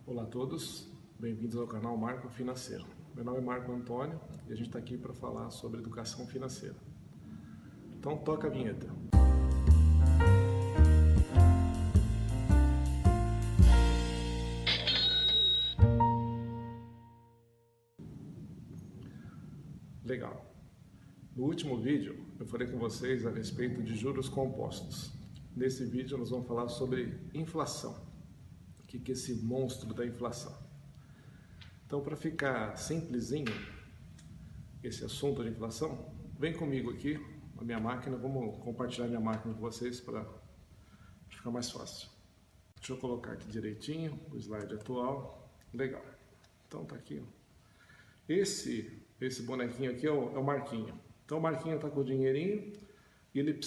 Olá a todos, bem-vindos ao canal Marco Financeiro. Meu nome é Marco Antônio e a gente está aqui para falar sobre educação financeira. Então toca a vinheta. Legal. No último vídeo eu falei com vocês a respeito de juros compostos. Nesse vídeo nós vamos falar sobre inflação. O que é esse monstro da inflação? Então, para ficar simplesinho esse assunto de inflação, vem comigo aqui na minha máquina, vamos compartilhar minha máquina com vocês para ficar mais fácil. Deixa eu colocar aqui direitinho o slide atual. Legal. Então tá aqui, ó. Esse bonequinho aqui é o Marquinho. Então o Marquinho está com o dinheirinho e ele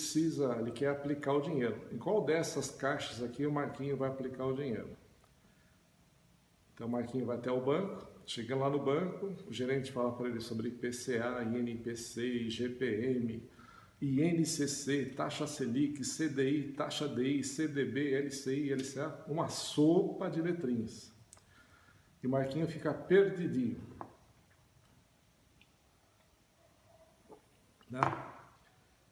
quer aplicar o dinheiro. Em qual dessas caixas aqui o Marquinho vai aplicar o dinheiro? Então o Marquinho vai até o banco, chega lá no banco, o gerente fala para ele sobre IPCA, INPC, IGPM, INCC, taxa Selic, CDI, taxa DI, CDB, LCI, LCA, uma sopa de letrinhas. E o Marquinho fica perdidinho.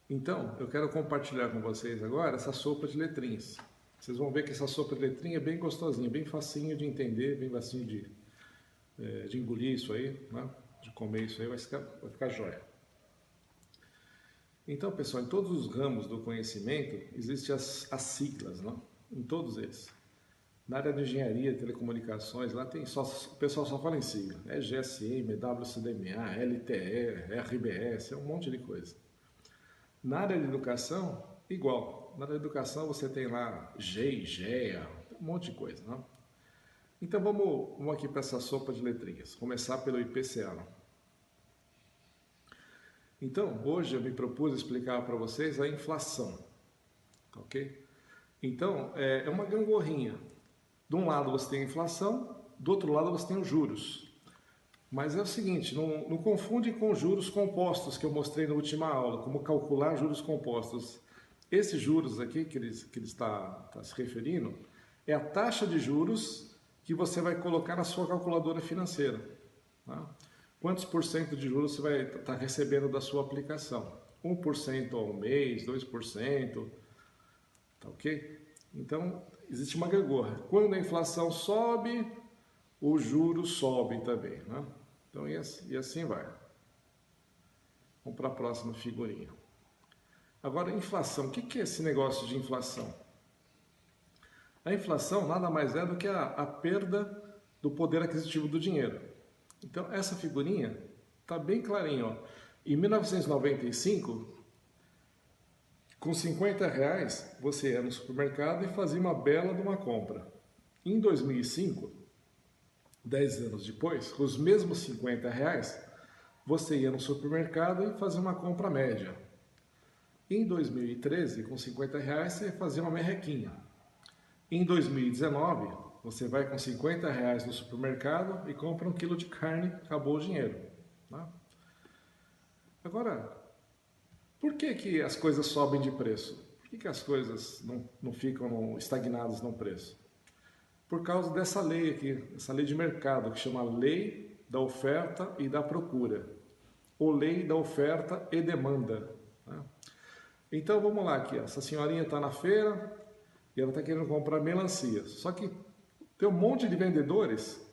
Então, eu quero compartilhar com vocês agora essa sopa de letrinhas. Vocês vão ver que essa sopa de letrinha é bem gostosinha, bem facinho de entender, bem facinho de engolir isso aí, né? De comer isso aí, vai ficar jóia. Então, pessoal, em todos os ramos do conhecimento existem as siglas, né? Em todos eles. Na área de engenharia, telecomunicações, lá o pessoal só fala em sigla. É GSM, WCDMA, LTE, RBS, é um monte de coisa. Na área de educação, igual. Na área de educação você tem lá GEI, GEA, um monte de coisa, né? Então vamos aqui para essa sopa de letrinhas. Começar pelo IPCA. Né? Então, hoje eu me propus explicar para vocês a inflação. Ok? Então, é uma gangorrinha. De um lado você tem a inflação, do outro lado você tem os juros. Mas é o seguinte, não confunde com juros compostos que eu mostrei na última aula, como calcular juros compostos. Esses juros aqui que ele está se referindo é a taxa de juros que você vai colocar na sua calculadora financeira. Tá? Quantos por cento de juros você vai estar recebendo da sua aplicação? 1% ao mês, 2%, tá ok? Então, existe uma gangorra. Quando a inflação sobe, os juros sobem também, né? Então, e assim vai. Vamos para a próxima figurinha. Agora, inflação. O que é esse negócio de inflação? A inflação nada mais é do que a perda do poder aquisitivo do dinheiro. Então, essa figurinha está bem clarinha. Ó. Em 1995, com R$50, você ia no supermercado e fazia uma bela de uma compra. Em 2005, 10 anos depois, com os mesmos R$50, você ia no supermercado e fazia uma compra média. Em 2013, com R$50, você fazia uma merrequinha. Em 2019, você vai com R$50 no supermercado e compra 1 quilo de carne, acabou o dinheiro. Tá? Agora, por que as coisas sobem de preço? Por que as coisas não ficam estagnadas no preço? Por causa dessa lei aqui, essa lei de mercado, que chama Lei da Oferta e da Procura, ou Lei da Oferta e Demanda. Né? Então vamos lá aqui, essa senhorinha está na feira e ela está querendo comprar melancia, só que tem um monte de vendedores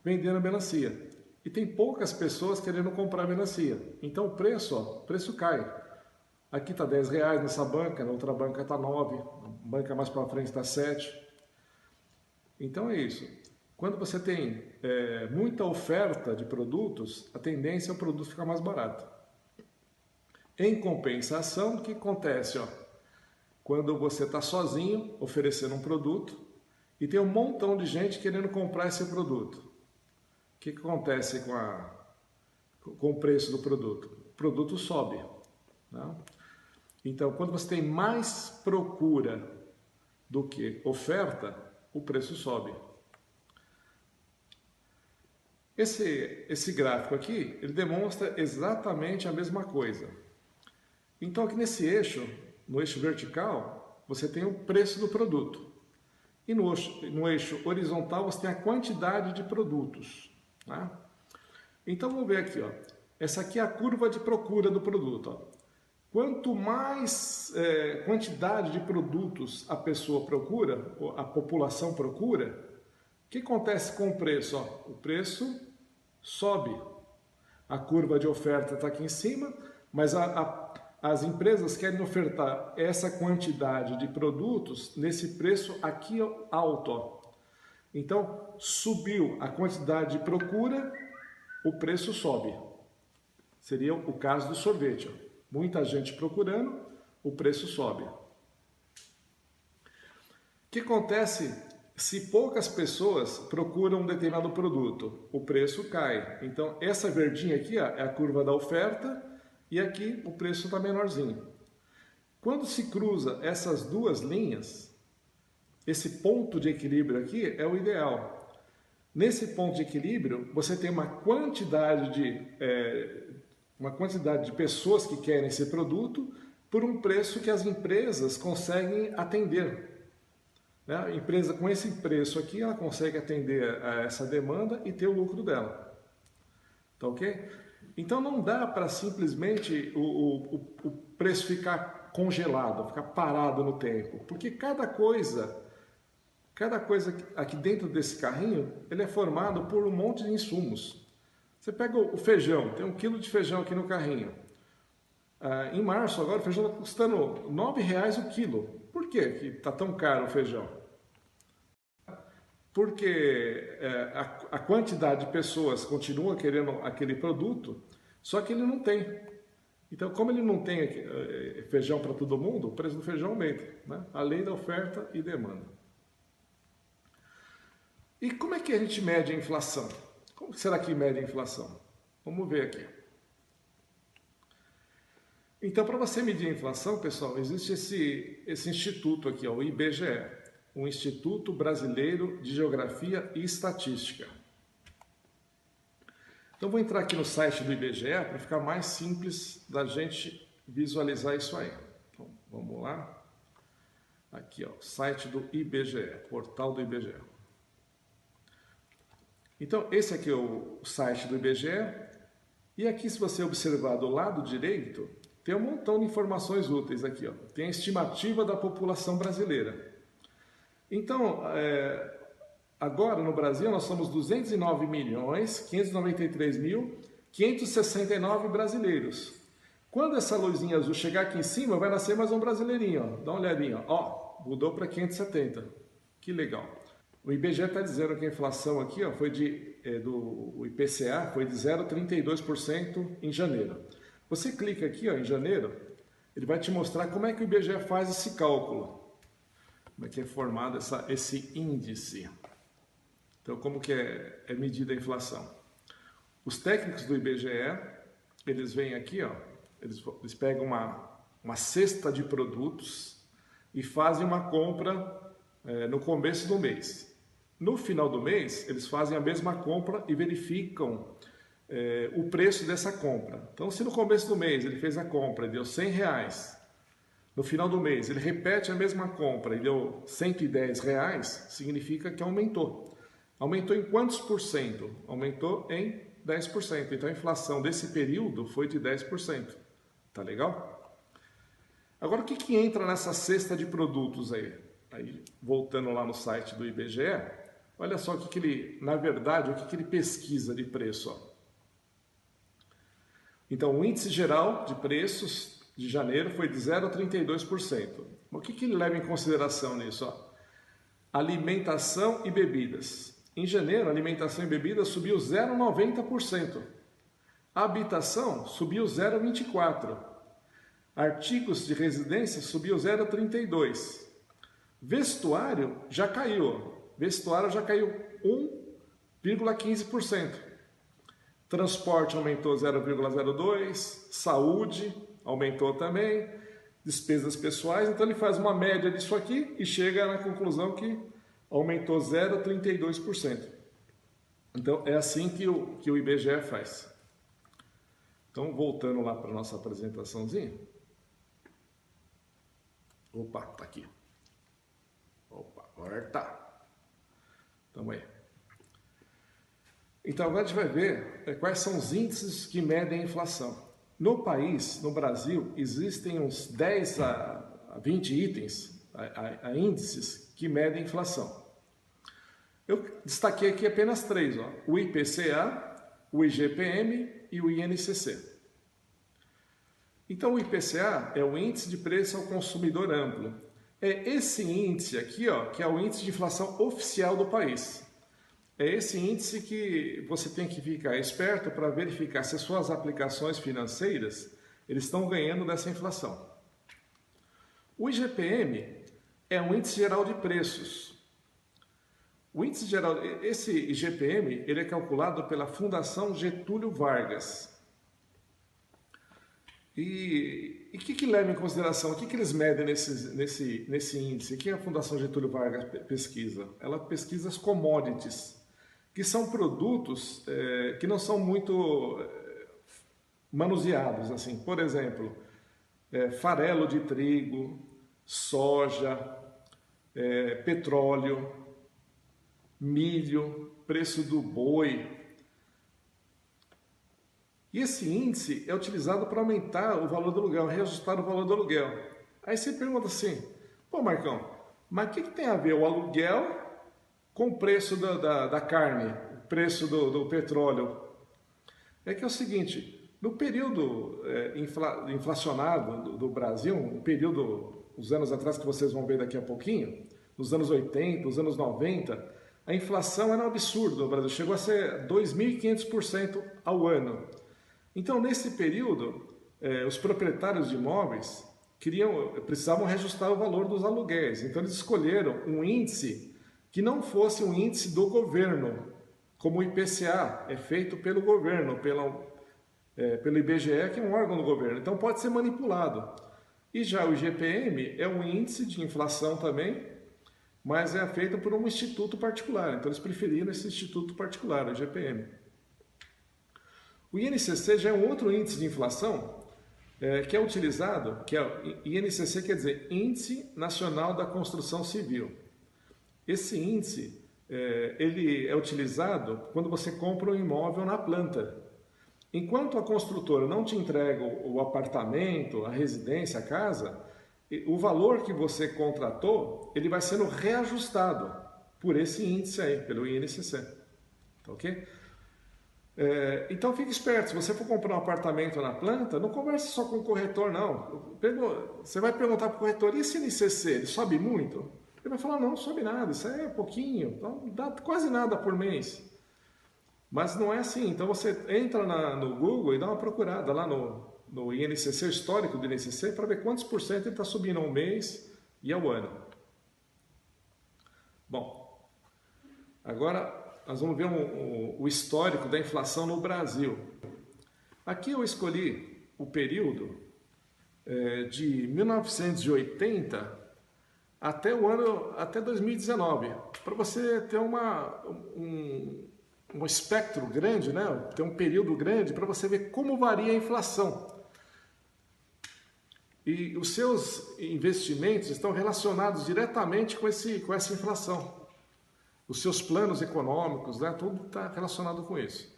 vendendo melancia e tem poucas pessoas querendo comprar melancia, então o preço cai. Aqui está R$10 nessa banca, na outra banca está 9, a banca mais para frente está 7. Então é isso. Quando você tem muita oferta de produtos, a tendência é o produto ficar mais barato. Em compensação, o que acontece? Ó? Quando você está sozinho oferecendo um produto e tem um montão de gente querendo comprar esse produto, o que acontece com o preço do produto? O produto sobe. Né? Então, quando você tem mais procura do que oferta, o preço sobe. Esse gráfico aqui, ele demonstra exatamente a mesma coisa. Então aqui nesse eixo, no eixo vertical, você tem o preço do produto. E no eixo horizontal você tem a quantidade de produtos. Tá? Então vamos ver aqui, ó. Essa aqui é a curva de procura do produto. Ó. Quanto mais quantidade de produtos a pessoa procura, a população procura, o que acontece com o preço? Ó? O preço sobe. A curva de oferta está aqui em cima, mas as empresas querem ofertar essa quantidade de produtos nesse preço aqui alto. Ó. Então, subiu a quantidade de procura, o preço sobe. Seria o caso do sorvete. Ó. Muita gente procurando, o preço sobe. O que acontece se poucas pessoas procuram um determinado produto? O preço cai. Então, essa verdinha aqui ó, é a curva da oferta e aqui o preço está menorzinho. Quando se cruza essas duas linhas, esse ponto de equilíbrio aqui é o ideal. Nesse ponto de equilíbrio, você tem uma quantidade de pessoas que querem esse produto por um preço que as empresas conseguem atender. Né? A empresa com esse preço aqui, ela consegue atender a essa demanda e ter o lucro dela. Tá ok? Então não dá para simplesmente o preço ficar congelado, ficar parado no tempo, porque cada coisa aqui dentro desse carrinho, ele é formado por um monte de insumos. Você pega o feijão, tem 1 quilo de feijão aqui no carrinho. Em março, agora, o feijão está custando R$ 9,00 o quilo. Por que está tão caro o feijão? Porque a quantidade de pessoas continua querendo aquele produto, só que ele não tem. Então, como ele não tem feijão para todo mundo, o preço do feijão aumenta. Né? A lei da oferta e demanda. E como é que a gente mede a inflação? Como será que mede a inflação? Vamos ver aqui. Então, para você medir a inflação, pessoal, existe esse instituto aqui, ó, o IBGE, o Instituto Brasileiro de Geografia e Estatística. Então, vou entrar aqui no site do IBGE para ficar mais simples da gente visualizar isso aí. Então, vamos lá. Aqui, ó, site do IBGE, portal do IBGE. Então, esse aqui é o site do IBGE, e aqui, se você observar do lado direito, tem um montão de informações úteis aqui. Ó. Tem a estimativa da população brasileira. Então, agora no Brasil, nós somos 209.593.569 brasileiros. Quando essa luzinha azul chegar aqui em cima, vai nascer mais um brasileirinho. Ó. Dá uma olhadinha. Ó, mudou para 570. Que legal. O IBGE está dizendo que a inflação aqui ó, foi do IPCA foi de 0,32% em janeiro. Você clica aqui ó, em janeiro, ele vai te mostrar como é que o IBGE faz esse cálculo. Como é que é formado esse índice. Então, como que é medida a inflação? Os técnicos do IBGE, eles vêm aqui, ó, eles pegam uma cesta de produtos e fazem uma compra no começo do mês. No final do mês, eles fazem a mesma compra e verificam o preço dessa compra. Então, se no começo do mês ele fez a compra e deu R$100, no final do mês ele repete a mesma compra e deu R$110, significa que aumentou. Aumentou em quantos por cento? Aumentou em 10%. Então, a inflação desse período foi de 10%. Tá legal? Agora, o que entra nessa cesta de produtos aí? Aí, voltando lá no site do IBGE, olha só o que ele, na verdade, o que ele pesquisa de preço. Ó. Então, o índice geral de preços de janeiro foi de 0,32%. O que ele leva em consideração nisso? Ó? Alimentação e bebidas. Em janeiro, alimentação e bebidas subiu 0,90%. Habitação subiu 0,24%. Artigos de residência subiu 0,32%. Vestuário já caiu. Vestuário já caiu 1,15%. Transporte aumentou 0,02%. Saúde aumentou também. Despesas pessoais. Então ele faz uma média disso aqui e chega na conclusão que aumentou 0,32%. Então é assim que o IBGE faz. Então voltando lá para a nossa apresentaçãozinha. Opa, tá aqui. Opa, agora tá. Tamo aí. Então agora a gente vai ver quais são os índices que medem a inflação. No país, no Brasil, existem uns 10 a 20 itens, a índices que medem a inflação. Eu destaquei aqui apenas 3, ó, o IPCA, o IGPM e o INCC. Então o IPCA é o Índice de Preço ao Consumidor Amplo. É esse índice aqui, ó, que é o índice de inflação oficial do país. É esse índice que você tem que ficar esperto para verificar se as suas aplicações financeiras eles estão ganhando dessa inflação. O IGPM é um índice geral de preços. O índice geral, esse IGPM, ele é calculado pela Fundação Getúlio Vargas. E o que leva em consideração? O que eles medem nesse índice? O que a Fundação Getúlio Vargas pesquisa? Ela pesquisa as commodities, que são produtos que não são muito manuseados, assim. Por exemplo, farelo de trigo, soja, petróleo, milho, preço do boi. E esse índice é utilizado para aumentar o valor do aluguel, reajustar o valor do aluguel. Aí você pergunta assim, pô Marcão, mas o que tem a ver o aluguel com o preço da carne, o preço do petróleo? É que é o seguinte, no período inflacionado do Brasil, um período, uns anos atrás que vocês vão ver daqui a pouquinho, nos anos 80, nos anos 90, a inflação era um absurdo no Brasil, chegou a ser 2.500% ao ano. Então, nesse período, os proprietários de imóveis precisavam reajustar o valor dos aluguéis. Então, eles escolheram um índice que não fosse um índice do governo, como o IPCA, é feito pelo governo, pelo IBGE, que é um órgão do governo. Então, pode ser manipulado. E já o IGPM é um índice de inflação também, mas é feito por um instituto particular. Então, eles preferiram esse instituto particular, o IGPM. O INCC já é um outro índice de inflação que é utilizado, que é INCC quer dizer Índice Nacional da Construção Civil. Esse índice ele é utilizado quando você compra um imóvel na planta. Enquanto a construtora não te entrega o apartamento, a residência, a casa, o valor que você contratou, ele vai sendo reajustado por esse índice aí, pelo INCC. Tá ok? Então fique esperto, se você for comprar um apartamento na planta, não converse só com o corretor, não. Você vai perguntar para o corretor, e esse INCC, ele sobe muito? Ele vai falar, não sobe nada, isso aí é pouquinho, não dá quase nada por mês. Mas não é assim, então você entra no Google e dá uma procurada lá no INCC, histórico do INCC, para ver quantos por cento ele está subindo ao mês e ao ano. Bom, agora nós vamos ver o histórico da inflação no Brasil. Aqui eu escolhi o período de 1980 até 2019, para você ter um espectro grande, né? Ter um período grande para você ver como varia a inflação. E os seus investimentos estão relacionados diretamente com essa inflação. Os seus planos econômicos, né? Tudo está relacionado com isso.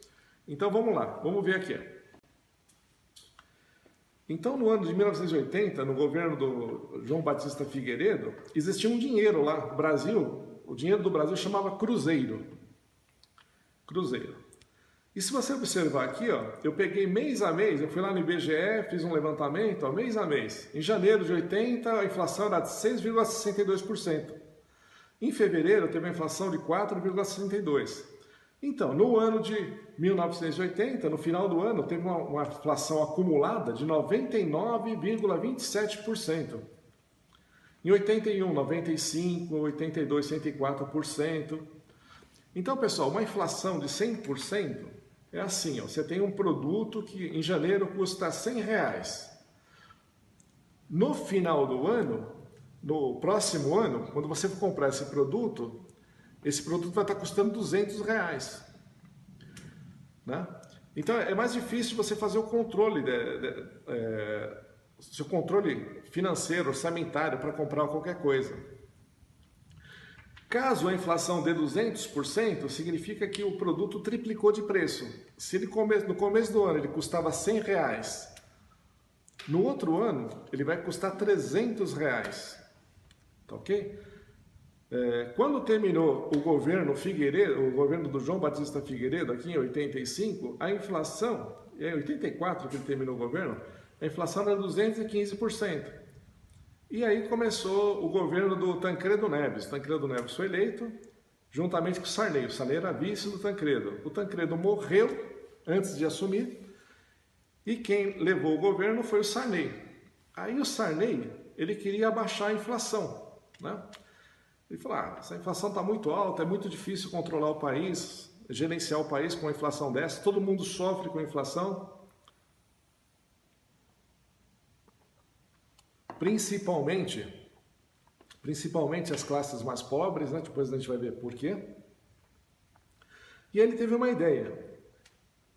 Então vamos lá, vamos ver aqui. Então no ano de 1980, no governo do João Batista Figueiredo, existia um dinheiro lá, o dinheiro do Brasil chamava Cruzeiro. E se você observar aqui, ó, eu peguei mês a mês, eu fui lá no IBGE, fiz um levantamento, ó, mês a mês. Em janeiro de 80, a inflação era de 6,62%. Em fevereiro, teve uma inflação de 4,62%. Então, no ano de 1980, no final do ano, teve uma inflação acumulada de 99,27%. Em 81, 95, 82, 104%. Então, pessoal, uma inflação de 100% é assim, ó, você tem um produto que em janeiro custa R$100. No final do ano, no próximo ano, quando você for comprar esse produto vai estar custando R$200. Né? Então, é mais difícil você fazer o controle, seu controle financeiro, orçamentário para comprar qualquer coisa. Caso a inflação dê 200%, significa que o produto triplicou de preço. Se ele no começo do ano ele custava R$100, no outro ano ele vai custar R$300, tá ok? Quando terminou o governo Figueiredo, o governo do João Batista Figueiredo, aqui em 85, a inflação, em 84 que ele terminou o governo, a inflação era 215%. E aí começou o governo do Tancredo Neves. Tancredo Neves foi eleito juntamente com o Sarney. O Sarney era vice do Tancredo. O Tancredo morreu antes de assumir e quem levou o governo foi o Sarney. Aí o Sarney, ele queria abaixar a inflação, né? Ele falou, essa inflação está muito alta, é muito difícil controlar o país, gerenciar o país com uma inflação dessa, todo mundo sofre com a inflação. Principalmente as classes mais pobres, né? Depois a gente vai ver por quê. E ele teve uma ideia,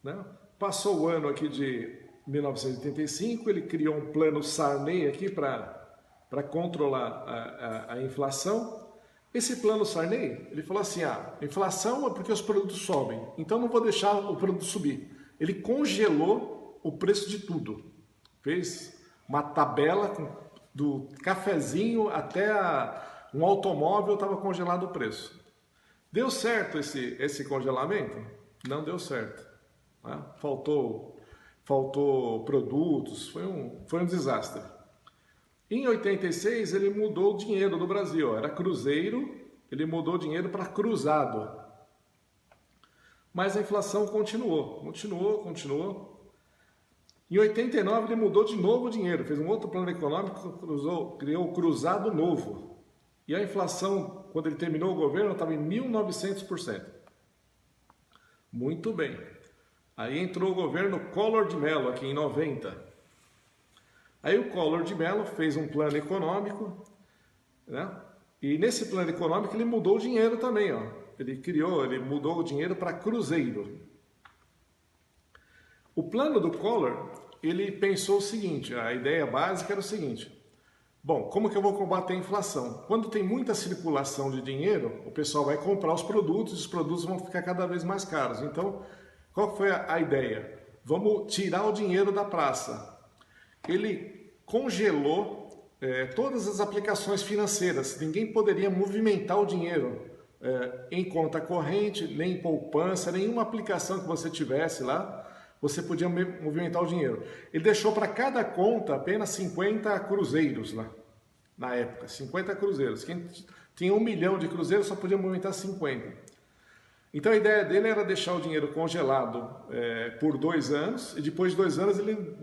né? Passou o ano aqui de 1985, ele criou um plano Sarney aqui para controlar a inflação. Esse plano Sarney, ele falou assim, inflação é porque os produtos sobem, então não vou deixar o produto subir. Ele congelou o preço de tudo. Fez uma tabela do cafezinho até um automóvel estava congelado o preço. Deu certo esse congelamento? Não deu certo. Né? Faltou produtos, foi um desastre. Em 86 ele mudou o dinheiro do Brasil, era cruzeiro, ele mudou o dinheiro para cruzado. Mas a inflação continuou. Em 89 ele mudou de novo o dinheiro, fez um outro plano econômico, criou o cruzado novo. E a inflação, quando ele terminou o governo, estava em 1900%. Muito bem. Aí entrou o governo Collor de Mello, aqui em 90. Aí o Collor de Mello fez um plano econômico, né? E nesse plano econômico ele mudou o dinheiro também, ó. Ele mudou o dinheiro para cruzeiro. O plano do Collor, ele pensou o seguinte, a ideia básica era o seguinte: bom, como que eu vou combater a inflação? Quando tem muita circulação de dinheiro, o pessoal vai comprar os produtos vão ficar cada vez mais caros. Então, qual foi a ideia? Vamos tirar o dinheiro da praça. Ele congelou todas as aplicações financeiras. Ninguém poderia movimentar o dinheiro em conta corrente, nem em poupança, nenhuma aplicação que você tivesse lá, você podia movimentar o dinheiro. Ele deixou para cada conta apenas 50 cruzeiros lá, na época, 50 cruzeiros. Quem tinha 1 milhão de cruzeiros só podia movimentar 50. Então a ideia dele era deixar o dinheiro congelado por 2 anos e depois de 2 anos ele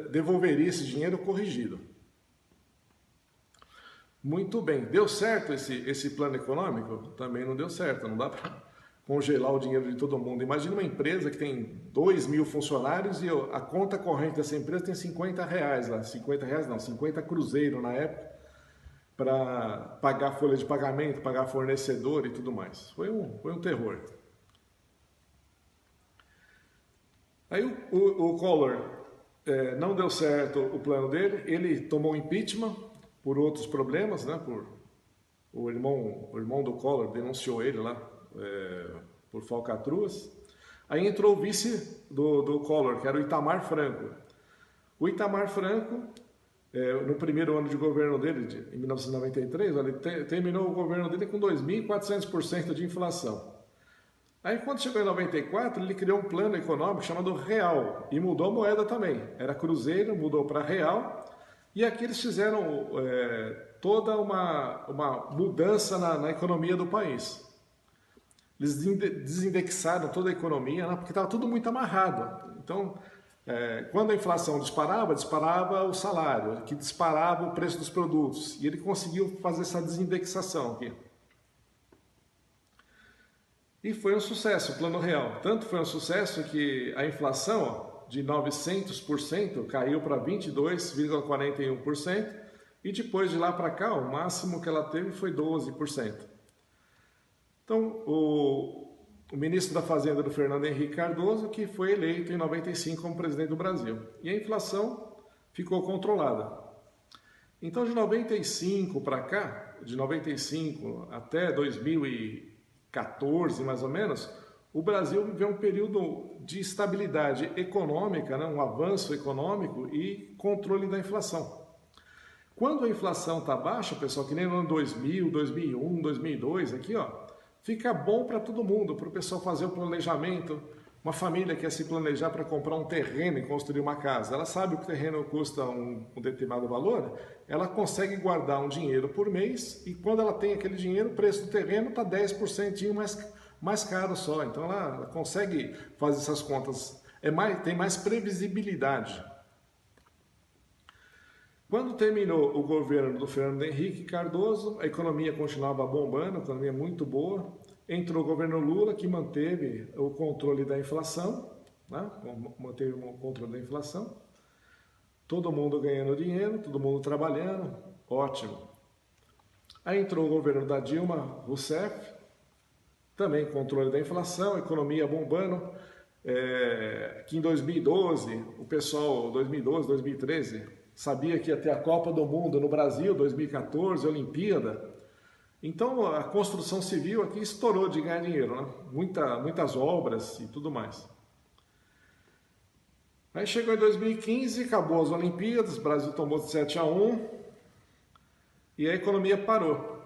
devolveria esse dinheiro corrigido. Muito bem, deu certo esse plano econômico? Também não deu certo, não dá para congelar o dinheiro de todo mundo. Imagina uma empresa que tem 2.000 funcionários e a conta corrente dessa empresa tem R$50 lá, R$50 cruzeiros na época, para pagar folha de pagamento, pagar fornecedor e tudo mais. Foi um terror. Aí o Collor não deu certo o plano dele, ele tomou impeachment por outros problemas, né? O irmão do Collor denunciou ele lá por falcatruas. Aí entrou o vice do Collor, que era o Itamar Franco. O Itamar Franco, no primeiro ano de governo dele, em 1993, ele terminou o governo dele com 2.400% de inflação. Aí quando chegou em 94, ele criou um plano econômico chamado Real e mudou a moeda também. Era cruzeiro, mudou para Real, e aqui eles fizeram toda uma mudança na economia do país. Eles desindexaram toda a economia, né, porque estava tudo muito amarrado. Então, quando a inflação disparava o salário, que disparava o preço dos produtos. E ele conseguiu fazer essa desindexação aqui. E foi um sucesso o Plano Real. Tanto foi um sucesso que a inflação de 900% caiu para 22,41%. E depois de lá para cá, o máximo que ela teve foi 12%. Então, o ministro da Fazenda do Fernando Henrique Cardoso, que foi eleito em 95 como presidente do Brasil. E a inflação ficou controlada. Então, de 95 para cá, de 95 até 2014, mais ou menos, o Brasil viveu um período de estabilidade econômica, né? Um avanço econômico e controle da inflação. Quando a inflação está baixa, pessoal, que nem no ano 2000, 2001, 2002, aqui, ó, fica bom para todo mundo, para o pessoal fazer o planejamento. Uma família quer se planejar para comprar um terreno e construir uma casa. Ela sabe que o terreno custa um determinado valor, ela consegue guardar um dinheiro por mês e quando ela tem aquele dinheiro, o preço do terreno está 10% mais caro só. Então ela consegue fazer essas contas, tem mais previsibilidade. Quando terminou o governo do Fernando Henrique Cardoso, a economia continuava bombando, a economia muito boa. Entrou o governo Lula, que manteve o controle da inflação, né? Manteve o controle da inflação. Todo mundo ganhando dinheiro, todo mundo trabalhando, ótimo. Aí entrou o governo da Dilma Rousseff, também controle da inflação, economia bombando. Que em 2012, o pessoal, 2012, 2013, sabia que ia ter a Copa do Mundo no Brasil, 2014, Olimpíada. Então a construção civil aqui estourou de ganhar dinheiro, né? Muitas obras e tudo mais. Aí chegou em 2015, acabou as Olimpíadas, o Brasil tomou de 7-1 e a economia parou.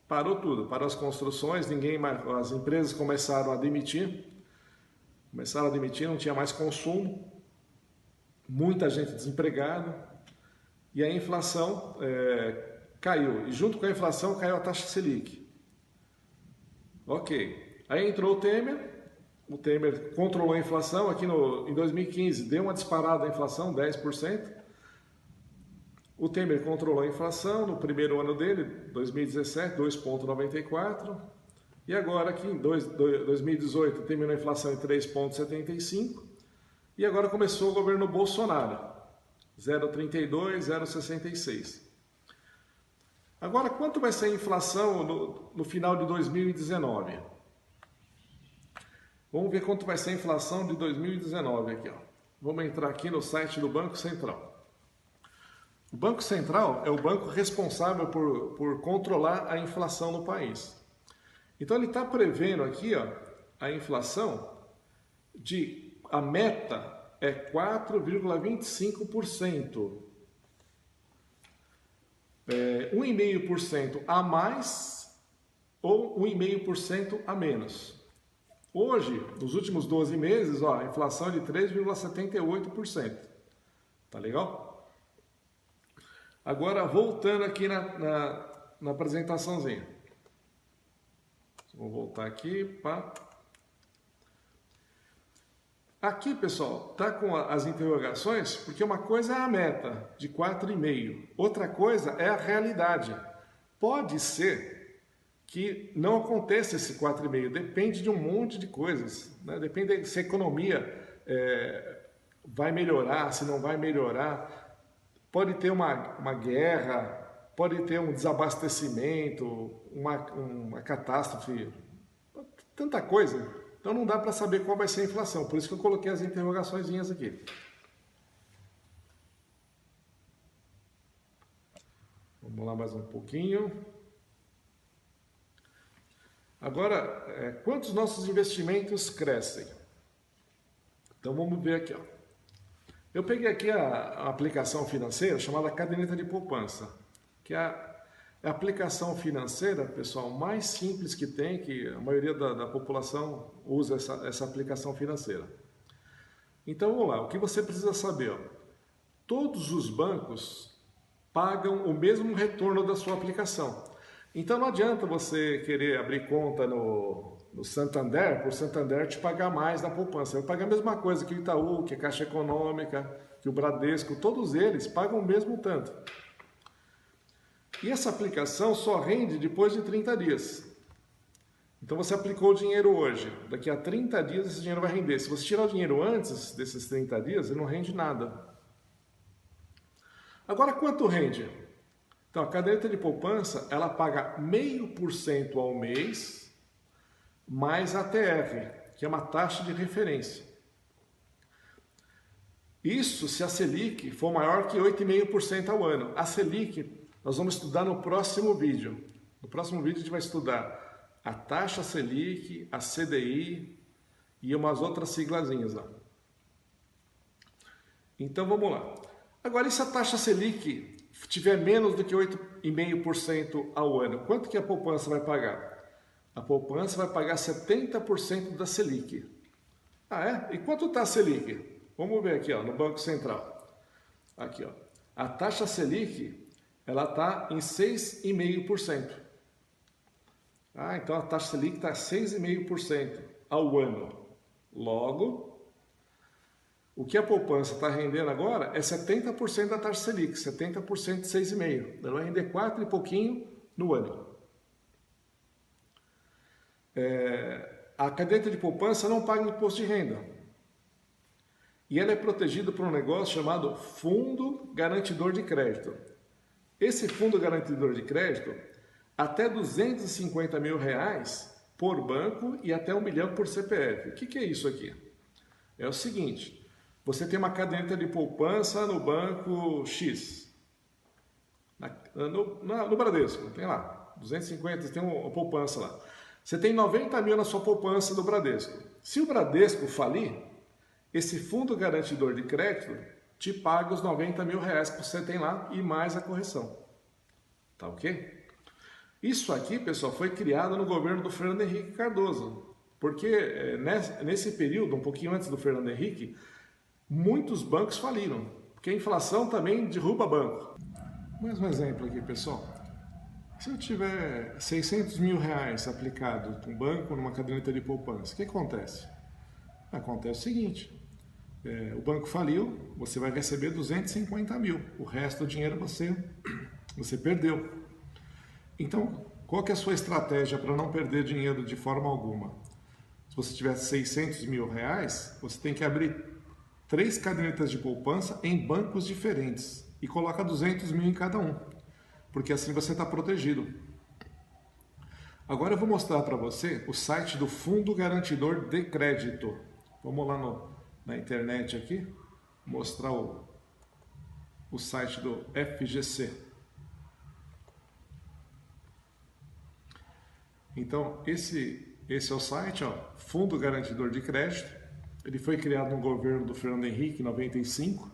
Parou tudo, parou as construções, as empresas começaram a demitir, não tinha mais consumo, muita gente desempregada e a inflação caiu. E junto com a inflação caiu a taxa Selic. Ok. Aí entrou o Temer controlou a inflação aqui em 2015, deu uma disparada a inflação, 10%. O Temer controlou a inflação no primeiro ano dele, 2017, 2,94%. E agora aqui em 2018 terminou a inflação em 3,75%. E agora começou o governo Bolsonaro, 0,32%, 0,66%. Agora, quanto vai ser a inflação no final de 2019? Vamos ver quanto vai ser a inflação de 2019 aqui, ó. Vamos entrar aqui no site do Banco Central. O Banco Central é o banco responsável por controlar a inflação no país. Então ele está prevendo aqui, ó, a inflação a meta é 4,25%. 1,5% a mais ou 1,5% a menos. Hoje, nos últimos 12 meses, ó, a inflação é de 3,78%. Tá legal? Agora, voltando aqui na apresentaçãozinha. Vou voltar aqui para... Aqui, pessoal, tá com as interrogações, porque uma coisa é a meta de 4,5, outra coisa é a realidade. Pode ser que não aconteça esse 4,5, depende de um monte de coisas, né? Depende se a economia vai melhorar, se não vai melhorar. Pode ter uma guerra, pode ter um desabastecimento, uma catástrofe, tanta coisa. Então não dá para saber qual vai ser a inflação, por isso que eu coloquei as interrogaçõezinhas aqui. Vamos lá mais um pouquinho. Agora, quantos nossos investimentos crescem? Então vamos ver aqui, ó. Eu peguei aqui a aplicação financeira chamada Caderneta de Poupança, que é a aplicação financeira, pessoal, mais simples que tem, que a maioria da população usa essa aplicação financeira. Então, vamos lá, o que você precisa saber? Ó, todos os bancos pagam o mesmo retorno da sua aplicação. Então, não adianta você querer abrir conta no Santander, por Santander te pagar mais na poupança. Vai pagar a mesma coisa que o Itaú, que a Caixa Econômica, que o Bradesco, todos eles pagam o mesmo tanto. E essa aplicação só rende depois de 30 dias. Então você aplicou o dinheiro hoje, daqui a 30 dias esse dinheiro vai render. Se você tirar o dinheiro antes desses 30 dias, ele não rende nada. Agora quanto rende? Então a caderneta de poupança, ela paga 0,5% ao mês, mais a TR, que é uma taxa de referência. Isso se a Selic for maior que 8,5% ao ano. A Selic nós vamos estudar no próximo vídeo. No próximo vídeo a gente vai estudar a taxa Selic, a CDI e umas outras siglazinhas lá. Então vamos lá. Agora, e se a taxa Selic tiver menos do que 8,5% ao ano, quanto que a poupança vai pagar? A poupança vai pagar 70% da Selic. Ah, é? E quanto está a Selic? Vamos ver aqui, ó, no Banco Central. Aqui, ó. A taxa Selic, ela está em 6,5%. Ah, então a taxa Selic está 6,5% ao ano. Logo, o que a poupança está rendendo agora é 70% da taxa Selic, 70% de 6,5%. Ela vai render 4 e pouquinho no ano. A caderneta de poupança não paga imposto de renda. E ela é protegida por um negócio chamado Fundo Garantidor de Crédito. Esse Fundo Garantidor de Crédito, até R$250 mil por banco e até 1 milhão por CPF. O que é isso aqui? É o seguinte, você tem uma caderneta de poupança no banco X, no Bradesco, tem lá, 250, tem uma poupança lá. Você tem 90 mil na sua poupança do Bradesco. Se o Bradesco falir, esse fundo garantidor de crédito te paga os 90 mil reais que você tem lá e mais a correção. Tá ok? Isso aqui, pessoal, foi criado no governo do Fernando Henrique Cardoso. Porque nesse período, um pouquinho antes do Fernando Henrique, muitos bancos faliram. Porque a inflação também derruba banco. Mais um exemplo aqui, pessoal. Se eu tiver 600 mil reais aplicado no banco, numa caderneta de poupança, o que acontece? Acontece o seguinte, o banco faliu, você vai receber 250 mil, o resto do dinheiro você perdeu. Então, qual que é a sua estratégia para não perder dinheiro de forma alguma? Se você tiver 600 mil reais, você tem que abrir 3 cadernetas de poupança em bancos diferentes e coloca 200 mil em cada um. Porque assim você está protegido. Agora eu vou mostrar para você o site do Fundo Garantidor de Crédito. Vamos lá na internet aqui, mostrar o site do FGC. Então, esse é o site, ó, Fundo Garantidor de Crédito. Ele foi criado no governo do Fernando Henrique, em 95,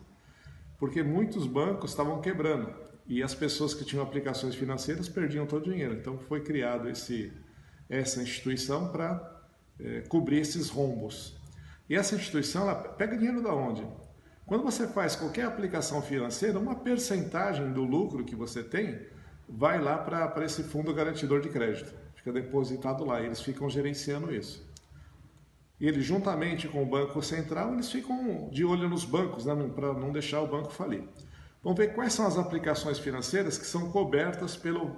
porque muitos bancos estavam quebrando. E as pessoas que tinham aplicações financeiras perdiam todo o dinheiro. Então foi criado essa instituição para cobrir esses rombos. E essa instituição, ela pega dinheiro da onde? Quando você faz qualquer aplicação financeira, uma percentagem do lucro que você tem vai lá para esse fundo garantidor de crédito. Fica depositado lá, e eles ficam gerenciando isso. E eles, juntamente com o Banco Central, eles ficam de olho nos bancos, né, para não deixar o banco falir. Vamos ver quais são as aplicações financeiras que são cobertas pelo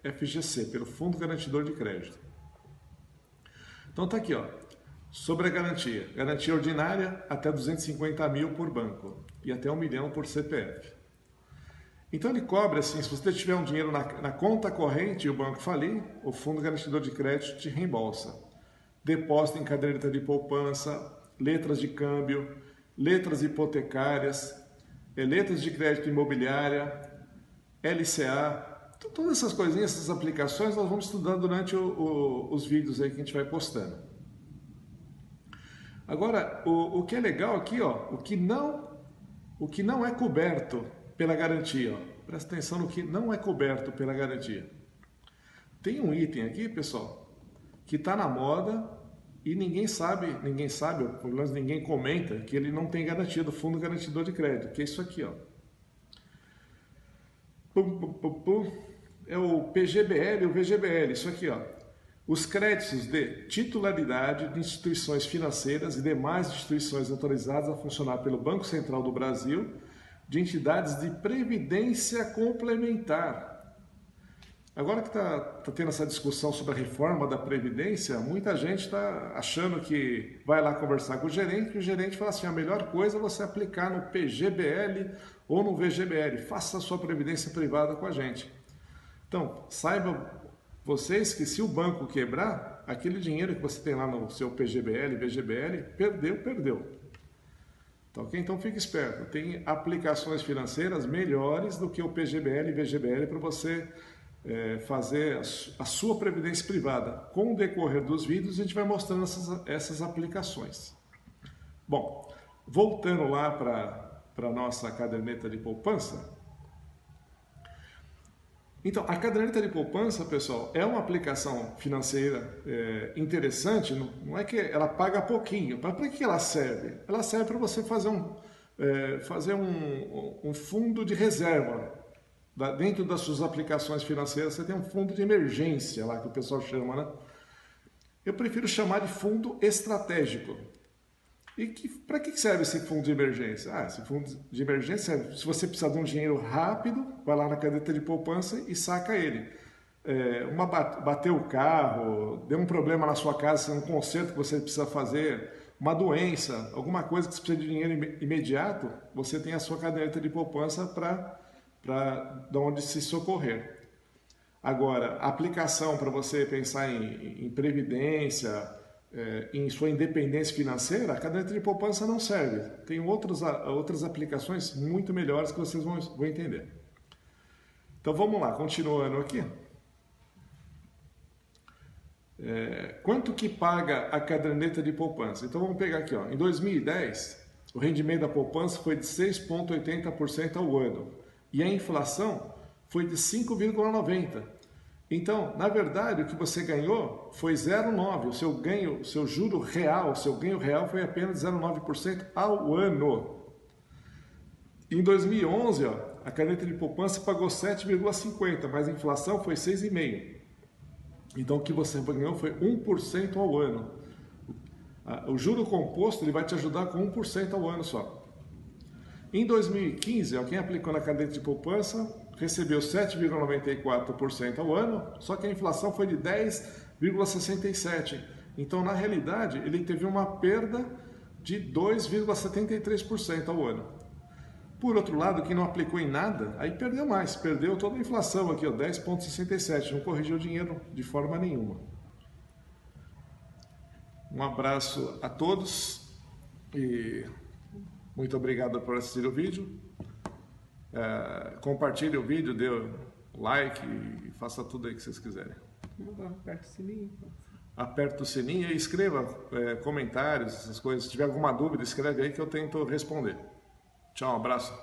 FGC, pelo Fundo Garantidor de Crédito. Então está aqui, ó, sobre a garantia. Garantia ordinária até 250 mil por banco e até 1 milhão por CPF. Então ele cobre assim, se você tiver um dinheiro na conta corrente e o banco falir, o Fundo Garantidor de Crédito te reembolsa. Depósito em caderneta de poupança, letras de câmbio, letras hipotecárias, letras de crédito imobiliária, LCA, todas essas coisinhas, essas aplicações nós vamos estudando durante os vídeos aí que a gente vai postando. Agora, o que é legal aqui, ó, o que não é coberto pela garantia, ó, presta atenção no que não é coberto pela garantia. Tem um item aqui, pessoal, que está na moda e ninguém sabe, ou pelo menos ninguém comenta que ele não tem garantia do Fundo Garantidor de Crédito, que é isso aqui, ó. É o PGBL e o VGBL, isso aqui, ó. Os créditos de titularidade de instituições financeiras e demais instituições autorizadas a funcionar pelo Banco Central do Brasil, de entidades de previdência complementar. Agora que está tendo essa discussão sobre a reforma da Previdência, muita gente está achando que vai lá conversar com o gerente, e o gerente fala assim, a melhor coisa é você aplicar no PGBL ou no VGBL, faça a sua previdência privada com a gente. Então, saibam vocês que se o banco quebrar, aquele dinheiro que você tem lá no seu PGBL, VGBL, perdeu. Tá ok? Então fique esperto, tem aplicações financeiras melhores do que o PGBL e VGBL para você fazer a sua previdência privada. Com o decorrer dos vídeos a gente vai mostrando essas aplicações. Bom, voltando lá para a nossa caderneta de poupança. Então, a caderneta de poupança, pessoal, é uma aplicação financeira interessante, não é que ela paga pouquinho. Para que ela serve? Ela serve para você fazer um fundo de reserva. Dentro das suas aplicações financeiras, você tem um fundo de emergência, lá que o pessoal chama, né? Eu prefiro chamar de fundo estratégico. E para que serve esse fundo de emergência? Esse fundo de emergência serve se você precisar de um dinheiro rápido, vai lá na caderneta de poupança e saca ele. Bateu o carro, deu um problema na sua casa, um conserto que você precisa fazer, uma doença, alguma coisa que você precisa de dinheiro imediato, você tem a sua caderneta de poupança para de onde se socorrer. Agora, a aplicação para você pensar em previdência, em sua independência financeira, a caderneta de poupança não serve. Tem outras aplicações muito melhores que vocês vão entender. Então vamos lá, continuando aqui. Quanto que paga a caderneta de poupança? Então vamos pegar aqui, ó. Em 2010, o rendimento da poupança foi de 6,80% ao ano e a inflação foi de 5,90%. Então, na verdade, o que você ganhou foi 0,9%. O seu juro real, o seu ganho real foi apenas 0,9% ao ano. Em 2011, ó, a caderneta de poupança pagou 7,50%, mas a inflação foi 6,5%. Então, o que você ganhou foi 1% ao ano. O juro composto ele vai te ajudar com 1% ao ano só. Em 2015, ó, quem aplicou na caderneta de poupança recebeu 7,94% ao ano, só que a inflação foi de 10,67%. Então, na realidade, ele teve uma perda de 2,73% ao ano. Por outro lado, quem não aplicou em nada, aí perdeu mais, perdeu toda a inflação aqui, 10,67%, não corrigiu o dinheiro de forma nenhuma. Um abraço a todos e muito obrigado por assistir o vídeo. Compartilhe o vídeo, dê like e faça tudo aí que vocês quiserem. Aperta o sininho. Aperta o sininho e escreva comentários, essas coisas. Se tiver alguma dúvida, escreve aí que eu tento responder. Tchau, um abraço.